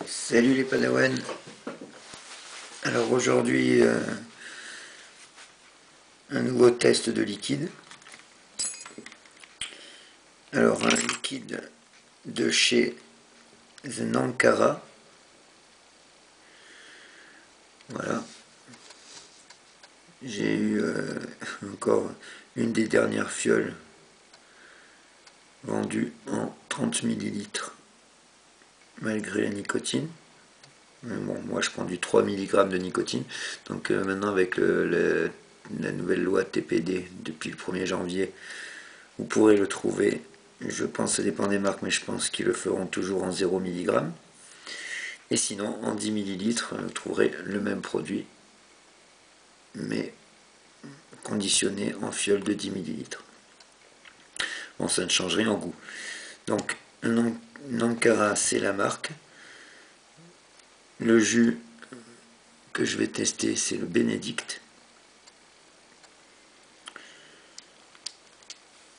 Salut les Padawan. Alors aujourd'hui, un nouveau test de liquide. Alors un liquide de chez The Nankara. Voilà. J'ai eu encore une des dernières fioles vendues en 30 millilitres malgré la nicotine. Bon, moi je prends du 3 mg de nicotine. Donc maintenant avec la nouvelle loi TPD depuis le 1er janvier, vous pourrez le trouver, je pense, ça dépend des marques, mais je pense qu'ils le feront toujours en 0 mg. Et sinon, en 10 millilitres, vous trouverez le même produit, mais conditionné en fiole de 10 millilitres. Bon, ça ne change rien au goût. Donc, Nankara, c'est la marque. Le jus que je vais tester, c'est le Bénédicte.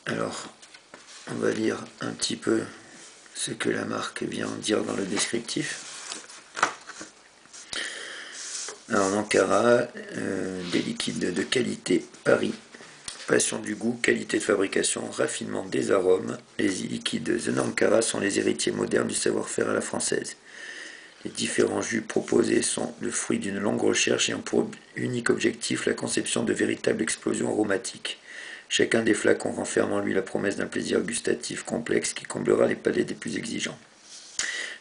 Alors, on va lire un petit peu ce que la marque vient dire dans le descriptif. Alors, Nankara, des liquides de qualité Paris. Passion du goût, qualité de fabrication, raffinement des arômes. Les liquides The Nankara sont les héritiers modernes du savoir-faire à la française. Les différents jus proposés sont le fruit d'une longue recherche ayant pour unique objectif la conception de véritables explosions aromatiques. Chacun des flacons renferme en lui la promesse d'un plaisir gustatif complexe qui comblera les palais des plus exigeants.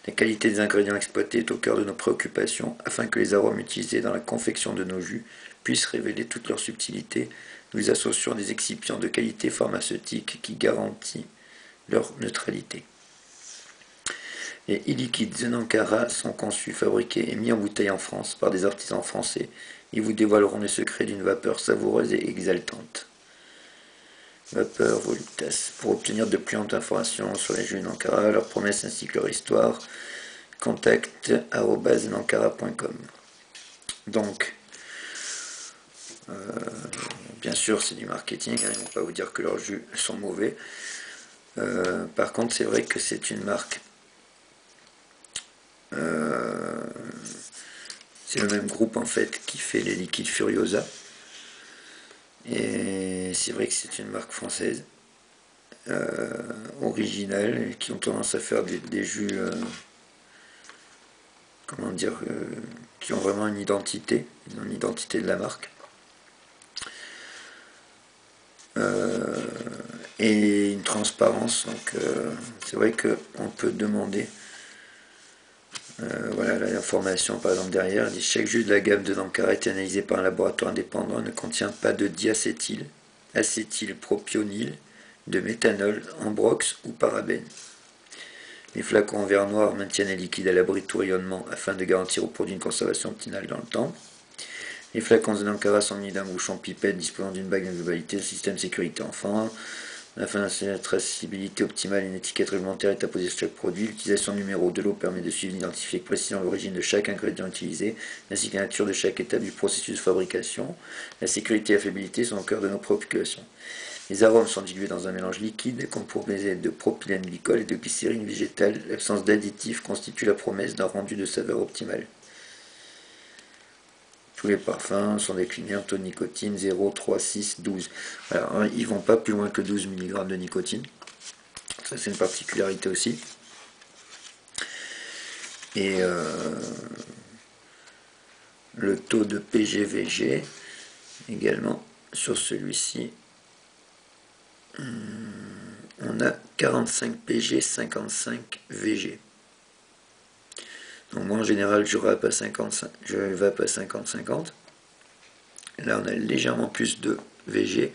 La qualité des ingrédients exploités est au cœur de nos préoccupations afin que les arômes utilisés dans la confection de nos jus puissent révéler toute leur subtilité. Nous associons des excipients de qualité pharmaceutique qui garantissent leur neutralité. Les e-liquides The Nankara sont conçus, fabriqués et mis en bouteille en France par des artisans français. Ils vous dévoileront les secrets d'une vapeur savoureuse et exaltante. Vapeur voluptas. Pour obtenir de plus amples informations sur les jus Nankara, leurs promesses ainsi que leur histoire, contact@nankara.com. Donc, bien sûr, c'est du marketing, hein, ils ne vont pas vous dire que leurs jus sont mauvais. Par contre, c'est vrai que c'est une marque. C'est le même groupe en fait qui fait les liquides Furiosa. Et c'est vrai que c'est une marque française, originale, qui ont tendance à faire des jus, comment dire, qui ont vraiment une identité de la marque. Et une transparence, donc c'est vrai qu'on peut demander, voilà l'information par exemple derrière, dit chaque jus de la gamme de Nankara est analysé par un laboratoire indépendant, ne contient pas de diacétyl, acétylpropionil, de méthanol, ambrox ou parabène. Les flacons en verre noir maintiennent les liquides à l'abri de tout rayonnement afin de garantir au produit une conservation optimale dans le temps. Les flacons de Nankara sont munis d'un bouchon pipette disposant d'une bague de globalité, système sécurité enfant. Afin d'assurer la traçabilité optimale, une étiquette réglementaire est apposée sur chaque produit. L'utilisation numéro de l'eau permet de suivre, d'identifier avec précision l'origine de chaque ingrédient utilisé, ainsi que la nature de chaque étape du processus de fabrication. La sécurité et la fiabilité sont au cœur de nos préoccupations. Les arômes sont dilués dans un mélange liquide composé de propylène glycol et de glycérine végétale. L'absence d'additifs constitue la promesse d'un rendu de saveur optimal. Tous les parfums sont déclinés en taux de nicotine 0, 3, 6, 12. Alors, ils ne vont pas plus loin que 12 mg de nicotine. Ça, c'est une particularité aussi. Et le taux de PGVG, également, sur celui-ci, on a 45 PG, 55 VG. Donc moi en général je vape à 50-50. Là on a légèrement plus de VG.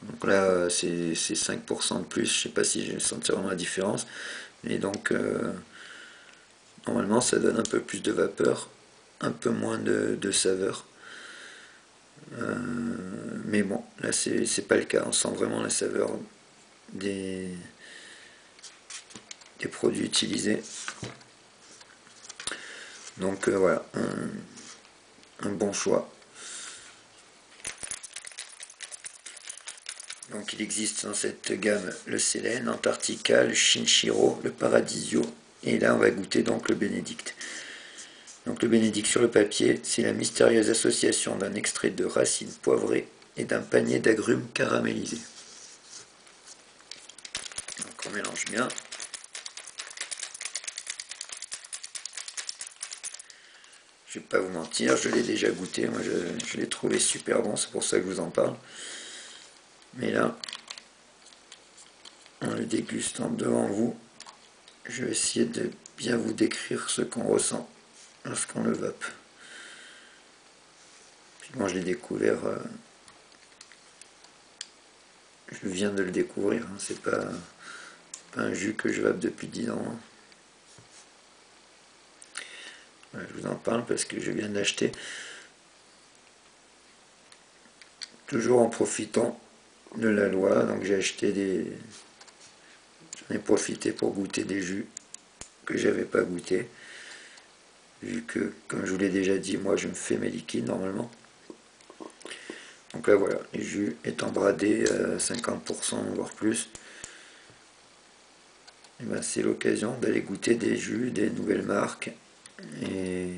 Donc là c'est 5% de plus, je ne sais pas si je sentir vraiment la différence. Et donc normalement ça donne un peu plus de vapeur, un peu moins de saveur. Mais bon, là c'est pas le cas, on sent vraiment la saveur des produits utilisés. Donc voilà, un bon choix. Donc il existe dans cette gamme le Sélène, Antarctica, le Shinshiro, le Paradisio, Et là, on va goûter donc le bénédicte. Donc le bénédicte sur le papier, c'est la mystérieuse association d'un extrait de racines poivrées et d'un panier d'agrumes caramélisés. Donc on mélange bien. Je vais pas vous mentir, je l'ai déjà goûté, moi je l'ai trouvé super bon, c'est pour ça que je vous en parle. Mais là, en le dégustant devant vous, je vais essayer de bien vous décrire ce qu'on ressent lorsqu'on le vape. Puis moi je l'ai découvert, je viens de le découvrir, hein, c'est pas un jus que je vape depuis 10 ans. Hein. Voilà, je vous en parle parce que je viens d'acheter. Toujours en profitant de la loi, donc j'ai acheté des... J'en ai profité pour goûter des jus que j'avais pas goûté. Vu que, comme je vous l'ai déjà dit, moi je me fais mes liquides normalement. Donc là voilà, les jus étant bradés à 50% voire plus, et ben c'est l'occasion d'aller goûter des jus, des nouvelles marques. Et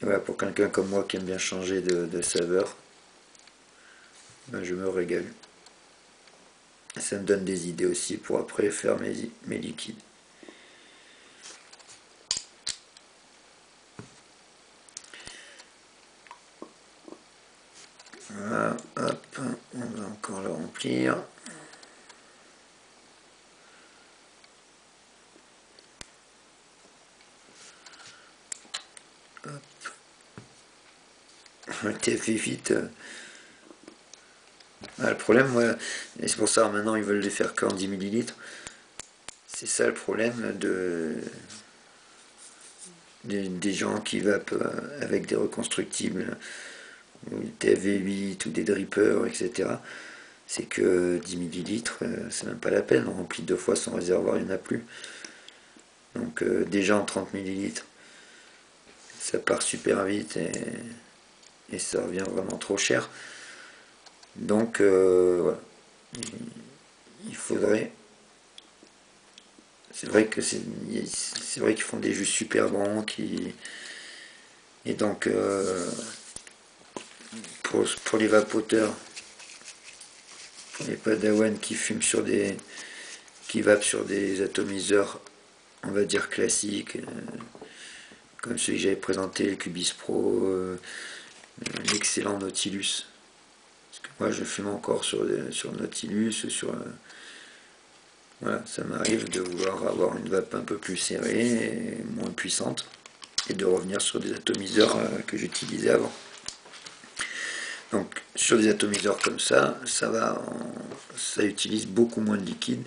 voilà, pour quelqu'un comme moi qui aime bien changer de saveur, ben je me régale. Ça me donne des idées aussi pour après faire mes liquides. Voilà, hop, on va encore le remplir. Hop. Le thé fait vite. Le problème, voilà, et c'est pour ça maintenant ils veulent les faire qu'en 10 millilitres. C'est ça le problème des gens qui vapent avec des reconstructibles, ou des TFV8 ou des drippers, etc. C'est que 10 millilitres, c'est même pas la peine. On remplit 2 fois son réservoir, il n'y en a plus. Donc déjà en 30 millilitres, ça part super vite et ça revient vraiment trop cher. Donc voilà, il faudrait... C'est vrai que c'est vrai qu'ils font des jus super bons, et donc pour les vapoteurs, pour les padawans qui fument qui vapent sur des atomiseurs, on va dire classiques, comme celui que j'avais présenté, le Cubis Pro, l'excellent Nautilus. Parce que moi je fume encore sur Nautilus, voilà, ça m'arrive de vouloir avoir une vape un peu plus serrée et moins puissante, et de revenir sur des atomiseurs que j'utilisais avant. Donc sur des atomiseurs comme ça, ça utilise beaucoup moins de liquide.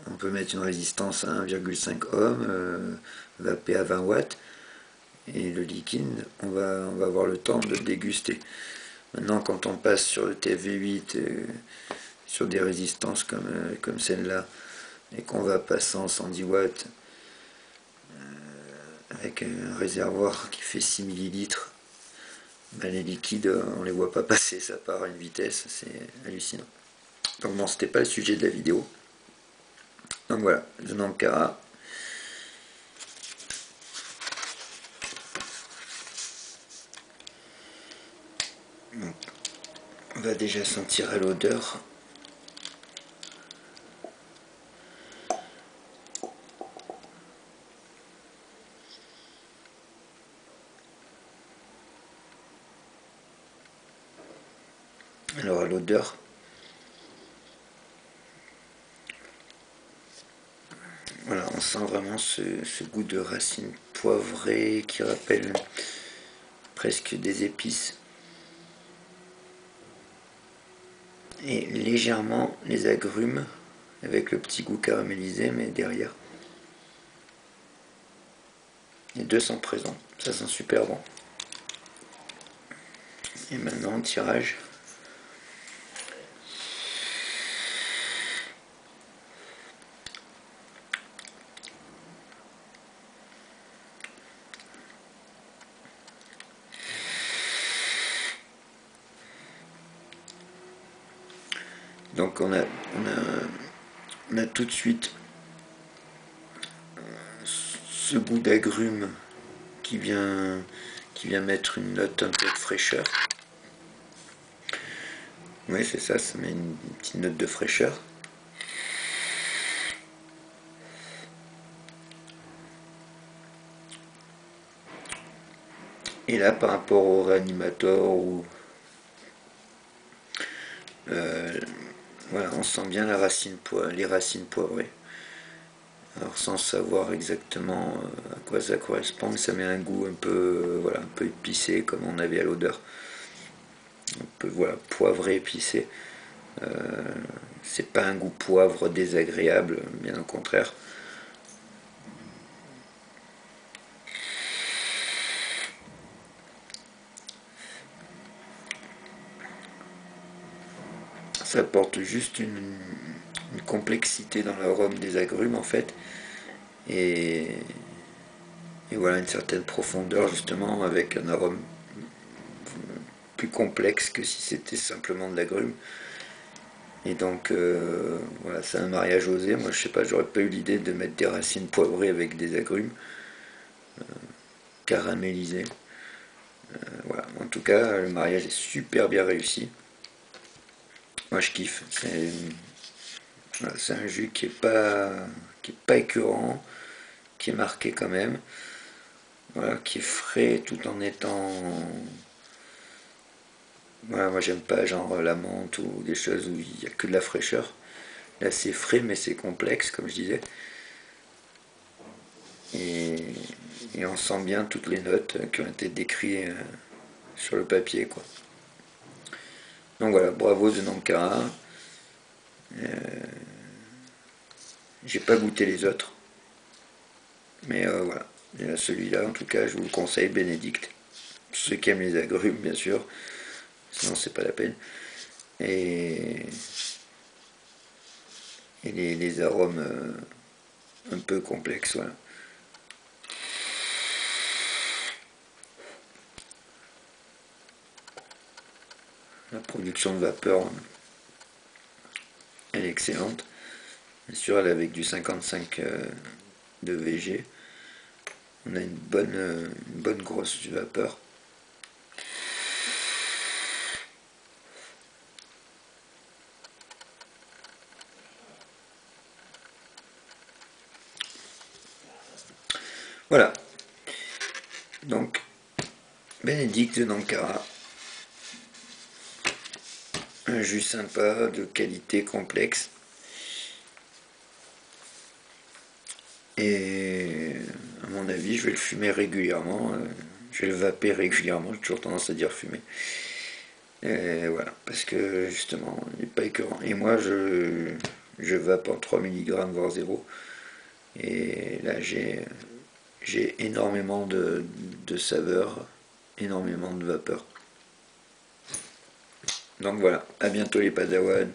On peut mettre une résistance à 1,5 ohm, vapé à 20 watts, et le liquide, on va avoir le temps de le déguster. Maintenant, quand on passe sur le TFV8, sur des résistances comme celle-là, et qu'on va passant 110 watts, avec un réservoir qui fait 6 millilitres, ben les liquides, on les voit pas passer, ça part à une vitesse, c'est hallucinant. Donc bon, c'était pas le sujet de la vidéo. Donc voilà, le Nankara. On va déjà sentir à l'odeur. Alors à l'odeur, voilà, on sent vraiment ce goût de racines poivrées qui rappelle presque des épices. Et légèrement les agrumes avec le petit goût caramélisé, mais derrière. Les deux sont présents, ça sent super bon. Et maintenant, tirage. Donc on a on a tout de suite ce goût d'agrumes qui vient mettre une note un peu de fraîcheur. Oui, c'est ça, ça met une petite note de fraîcheur. Et là, par rapport au réanimateur, ou voilà, on sent bien les racines poivrées. Alors sans savoir exactement à quoi ça correspond, ça met un goût un peu, voilà, un peu épicé comme on avait à l'odeur. Un peu voilà, poivré épicé. C'est pas un goût poivre désagréable, bien au contraire. Ça apporte juste une complexité dans l'arôme des agrumes en fait. Et voilà, une certaine profondeur justement avec un arôme plus complexe que si c'était simplement de l'agrume. Et donc voilà, c'est un mariage osé. Moi je sais pas, j'aurais pas eu l'idée de mettre des racines poivrées avec des agrumes caramélisés. Voilà. En tout cas, le mariage est super bien réussi. Moi je kiffe. Voilà, c'est un jus qui est pas écœurant, qui est marqué quand même. Voilà, qui est frais tout en étant. Voilà, moi j'aime pas genre la menthe ou des choses où il n'y a que de la fraîcheur. Là c'est frais mais c'est complexe comme je disais. Et, et on sent bien toutes les notes qui ont été décrites sur le papier quoi. Donc voilà, bravo de Nankara. J'ai pas goûté les autres. Mais voilà. Celui-là en tout cas je vous le conseille, Bénédicte. Ceux qui aiment les agrumes bien sûr. Sinon c'est pas la peine. Et, les arômes un peu complexes, voilà. La production de vapeur, elle est excellente. Bien sûr, elle est avec du 55 de VG. On a une bonne grosse vapeur. Voilà. Donc, Bénédicte de Nankara. Un jus sympa, de qualité complexe. Et à mon avis, je vais le fumer régulièrement. Je vais le vaper régulièrement. J'ai toujours tendance à dire fumer. Et voilà, parce que justement, il n'est pas écœurant. Et moi, je vape en 3 mg voire 0. Et là, j'ai énormément de saveurs, énormément de vapeur. Donc voilà, à bientôt les Padawans.